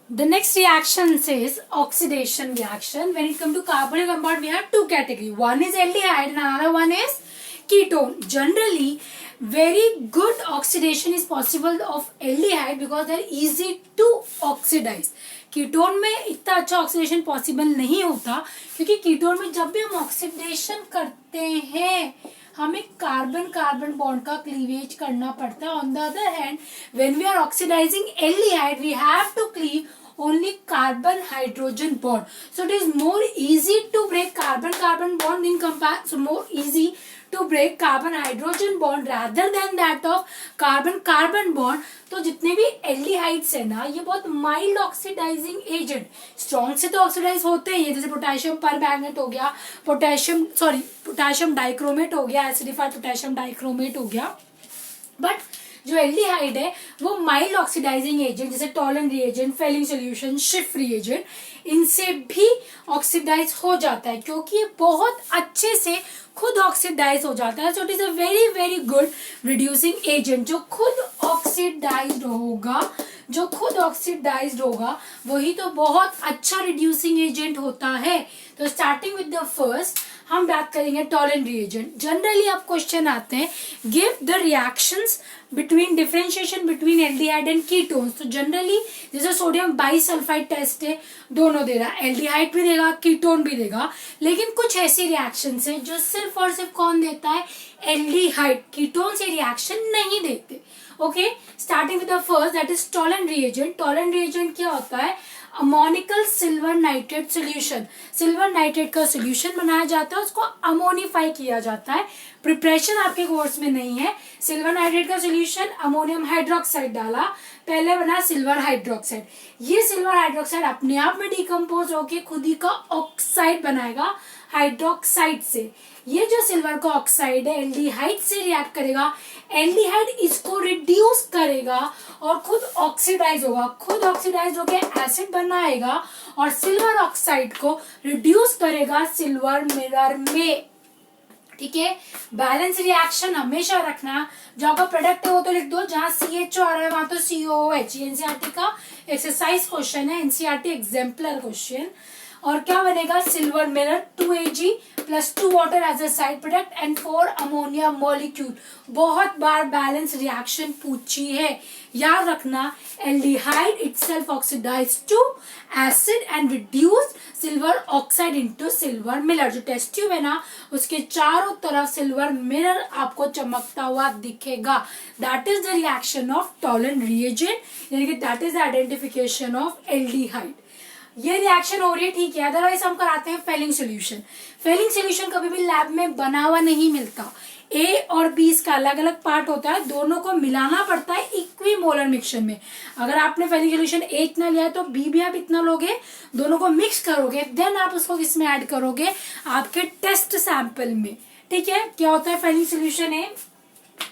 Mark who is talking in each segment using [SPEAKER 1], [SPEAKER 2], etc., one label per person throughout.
[SPEAKER 1] The next reaction says oxidation reaction. When it comes to carbonyl compound, we have two categories. One is aldehyde and another one is ketone. Generally, very good oxidation is possible of aldehyde because they are easy to oxidize. Ketone में इतना अच्छा oxidation possible नहीं होता क्योंकि ketone में जब भी हम ऑक्सीडेशन करते हैं हमें कार्बन कार्बन बॉन्ड का क्लीवेज करना पड़ता है. On the other hand when we are oxidizing aldehyde we have to cleave only carbon hydrogen bond, so it is more easy to break carbon carbon bond in comparison, so more easy to break carbon hydrogen bond rather than that of carbon carbon bond. तो जितने भी aldehydes है ना ये बहुत mild oxidizing agent, strong से तो oxidise होते ही है, जैसे पोटेशियम परमैंगनेट हो गया, पोटेशियम डाइक्रोमेट हो गया, एसिडिफाइड पोटेशियम डाइक्रोमेट हो गया. बट जो एल्डिहाइड है वो माइल्ड ऑक्सीडाइजिंग एजेंट जैसे टॉलन रिएजेंट, फेलिंग सॉल्यूशन, शिफ्ट रिएजेंट, इनसे भी ऑक्सीडाइज हो जाता है क्योंकि ये बहुत अच्छे से खुद ऑक्सीडाइज हो जाता है. So it is a very very good reducing agent. जो खुद ऑक्सीडाइज्ड होगा वही तो बहुत अच्छा रिड्यूसिंग एजेंट होता है. तो स्टार्टिंग विद द फर्स्ट हम बात करेंगे टॉलन रिएजेंट. जनरली आप क्वेश्चन आते हैं give the reactions between differentiation between aldehyde and ketones. तो जनरली जैसे सोडियम बाइसल्फाइड टेस्ट है दोनों दे रहा है, एल्डिहाइड भी देगा कीटोन भी देगा, लेकिन कुछ ऐसी रिएक्शंस है जो सिर्फ और सिर्फ कौन देता है, एल्डिहाइड. कीटोन से रिएक्शन नहीं देते. Okay, starting with the first that is Tollens reagent. Tollens reagent क्या होता है, ammoniacal silver nitrate solution. Silver nitrate का सोल्यूशन बनाया जाता है, उसको अमोनिफाई किया जाता है. प्रिपरेशन आपके कोर्स में नहीं है. सिल्वर नाइट्रेट का सोल्यूशन अमोनियम हाइड्रोक्साइड डाला, पहले बना सिल्वर हाइड्रोक्साइड. ये सिल्वर हाइड्रोक्साइड अपने आप में डिकम्पोज होके खुद ही का ऑक्साइड बनाएगा हाइड्रोक्साइड से. ये जो सिल्वर का ऑक्साइड है एल्डिहाइड से रिएक्ट करेगा, एल्डिहाइड इसको रिड्यूस करेगा और खुद ऑक्सीडाइज होगा. खुद ऑक्सीडाइज होकर एसिड बनाएगा और सिल्वर ऑक्साइड को रिड्यूस करेगा सिल्वर मिरर में. ठीक है, बैलेंस रिएक्शन हमेशा रखना. जो आपका प्रोडक्ट है वो तो लिख दो, जहां CHO आ रहा है वहां तो COOH. एनसीईआरटी का एक्सरसाइज क्वेश्चन है, एनसीईआरटी एग्जाम्पलर क्वेश्चन. और क्या बनेगा, silver mirror 2Ag plus 2 water as a side product and 4 ammonia molecule. बहुत बार बैलेंस रिएक्शन पूछी है, याद रखना. Aldehyde itself oxidize to acid and reduce silver oxide into silver mirror. जो टेस्ट ट्यूब है ना उसके चारों तरफ सिल्वर मिरर आपको चमकता हुआ दिखेगा. That is the reaction of Tollens reagent, यानी कि that is the identification of aldehyde. ये रिएक्शन हो रही है, ठीक है. अदरवाइज हम कराते हैं फेलिंग सोल्यूशन. फेलिंग सोल्यूशन कभी भी लैब में बना हुआ नहीं मिलता. ए और बी इसका अलग अलग पार्ट होता है, दोनों को मिलाना पड़ता है इक्विमोलर मिक्सचर में. अगर आपने फेलिंग सोल्यूशन ए इतना लिया है तो बी भी आप इतना लोगे, दोनों को मिक्स करोगे, देन आप उसको किसमें ऐड करोगे, आपके टेस्ट सैंपल में. ठीक है, क्या होता है फेलिंग सोल्यूशन है,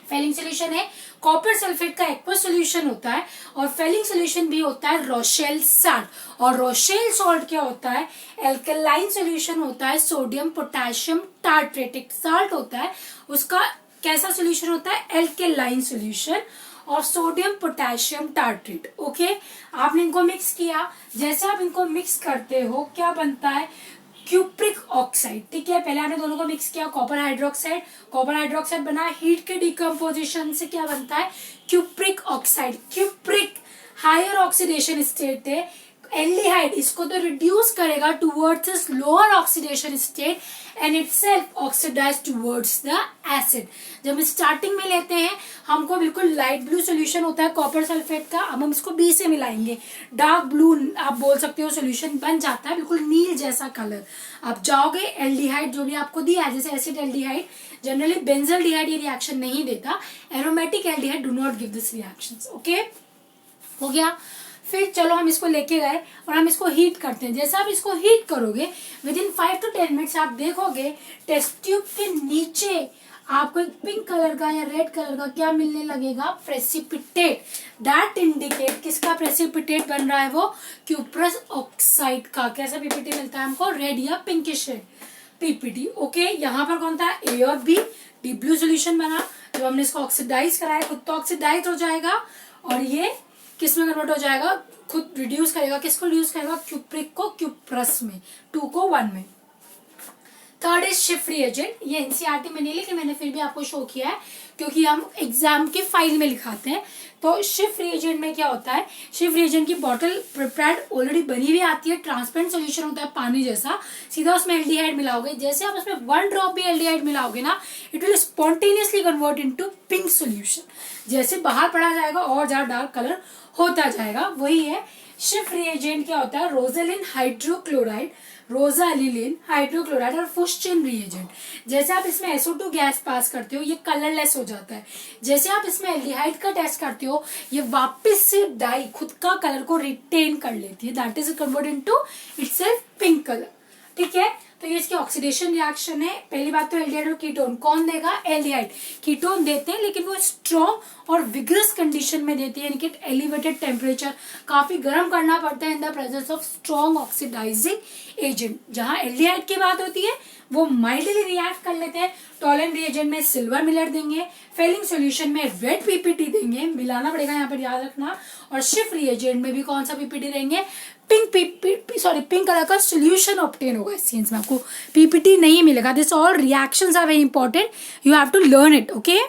[SPEAKER 1] फेलिंग सोल्यूशन है कॉपर सल्फेट का एक्वस सोल्यूशन होता है, और फेलिंग सोल्यूशन भी होता है रोशेल साल्ट. और रोशेल सॉल्ट क्या होता है, एल्कलाइन सोल्यूशन होता है, सोडियम पोटेशियम टार्ट्रेट साल्ट होता है, उसका कैसा सोल्यूशन होता है, एल्कलाइन सोल्यूशन और सोडियम पोटेशियम टार्ट्रेट. ओके, आपने इनको मिक्स किया, जैसे आप इनको मिक्स करते हो क्या बनता है, क्यूप्रिक ऑक्साइड. ठीक है, पहले आपने दोनों को मिक्स किया, कॉपर हाइड्रोक्साइड बना, हीट के डिकम्पोजिशन से क्या बनता है, cupric oxide. Cupric higher oxidation state है, एल्डिहाइड इसको तो रिड्यूस करेगा towards this lower oxidation state and itself oxidize towards the acid. जब स्टार्टिंग में लेते हैं हमको बिल्कुल लाइट ब्लू सोल्यूशन होता है कॉपर सल्फेट का, अब हम इसको बी से मिलाएंगे, डार्क ब्लू आप बोल सकते हो, सोल्यूशन बन जाता है बिल्कुल नील जैसा कलर. आप जाओगे एल्डिहाइड जो भी आपको दिया है, जैसे एसिड एल्डिहाइड, जनरली बेंजल्डिहाइड ये रिएक्शन नहीं देता, aromatic aldehyde do not give this reactions. Okay, हो गया. फिर चलो हम इसको लेके गए और हम इसको हीट करते हैं. जैसे आप इसको हीट करोगे विद इन 5 to 10 मिनट्स आप देखोगे टेस्ट ट्यूब के नीचे आपको एक पिंक कलर का या रेड कलर का क्या मिलने लगेगा, प्रेसिपिटेट. दैट इंडिकेट किसका प्रेसिपिटेट बन रहा है, वो क्यूप्रस ऑक्साइड का. कैसा पीपीटी मिलता है हमको, रेड या पिंकिश रेड पीपीटी. ओके, यहाँ पर कौन था, ए और बी, डी ब्लू सोल्यूशन बना. जब हमने इसको ऑक्सीडाइज कराया खुद तो ऑक्सीडाइज हो जाएगा और ये किस में कन्वर्ट हो जाएगा, खुद रिड्यूस करेगा, किसको रिड्यूस करेगा, क्यूप्रिक को क्यूप्रस में, 2 को 1 में। थर्ड इज शिफ्ट रिएजेंट, ये एनसीईआरटी में नहीं लेकिन मैंने फिर भी आपको शो किया है क्योंकि हम एग्जाम के फाइल में लिखाते हैं। तो शिफ्ट रिएजेंट में क्या होता है, शिफ्ट रिएजेंट की बॉटल प्रिपेयर्ड ऑलरेडी बनी हुई आती है, ट्रांसपेरेंट सोल्यूशन होता है पानी जैसा, सीधा उसमें एल्डिहाइड मिलाओगे, जैसे आप उसमें 1 ड्रॉप भी एल्डिहाइड मिलाओगे ना, it will spontaneously convert into pink solution, जैसे बाहर पड़ा जाएगा और ज्यादा डार्क कलर होता जाएगा, वही है शिफ्ट रिएजेंट। क्या होता है, रोजालिन हाइड्रोक्लोराइड, रोजालिन हाइड्रोक्लोराइड और फुस्चिन रिएजेंट, जैसे आप इसमें SO2 गैस पास करते हो ये कलरलेस हो जाता है, जैसे आप इसमें एल्डिहाइड का टेस्ट करते हो ये वापस से डाई खुद का कलर को रिटेन कर लेती है, that is convert into itself pink colour, ठीक है। तो ये इसकी ऑक्सीडेशन रिएक्शन है। पहली बात तो एल्डिहाइड और कीटोन, कौन देगा, एल्डिहाइड, कीटोन देते हैं लेकिन वो स्ट्रॉन्ग और विग्रस कंडीशन में देते हैं, यानी कि एलिवेटेड टेम्परेचर, काफी गर्म करना पड़ता है in the presence of strong oxidizing agent. जहां एल्डिहाइड की बात होती है वो माइल्डली रिएक्ट कर लेते हैं, टॉलन रिएजेंट में सिल्वर मिलर देंगे, फेलिंग सॉल्यूशन में रेड पीपीटी देंगे, मिलाना पड़ेगा यहाँ पर याद रखना, और शिफ्ट रिएजेंट में भी कौन सा पीपीटी देंगे, पिंक कलर का सोल्यूशन ऑब्टेन होगा। इस सीन्स में आपको पीपीटी नहीं मिलेगा। This all reactions are very important, you have to learn it, okay.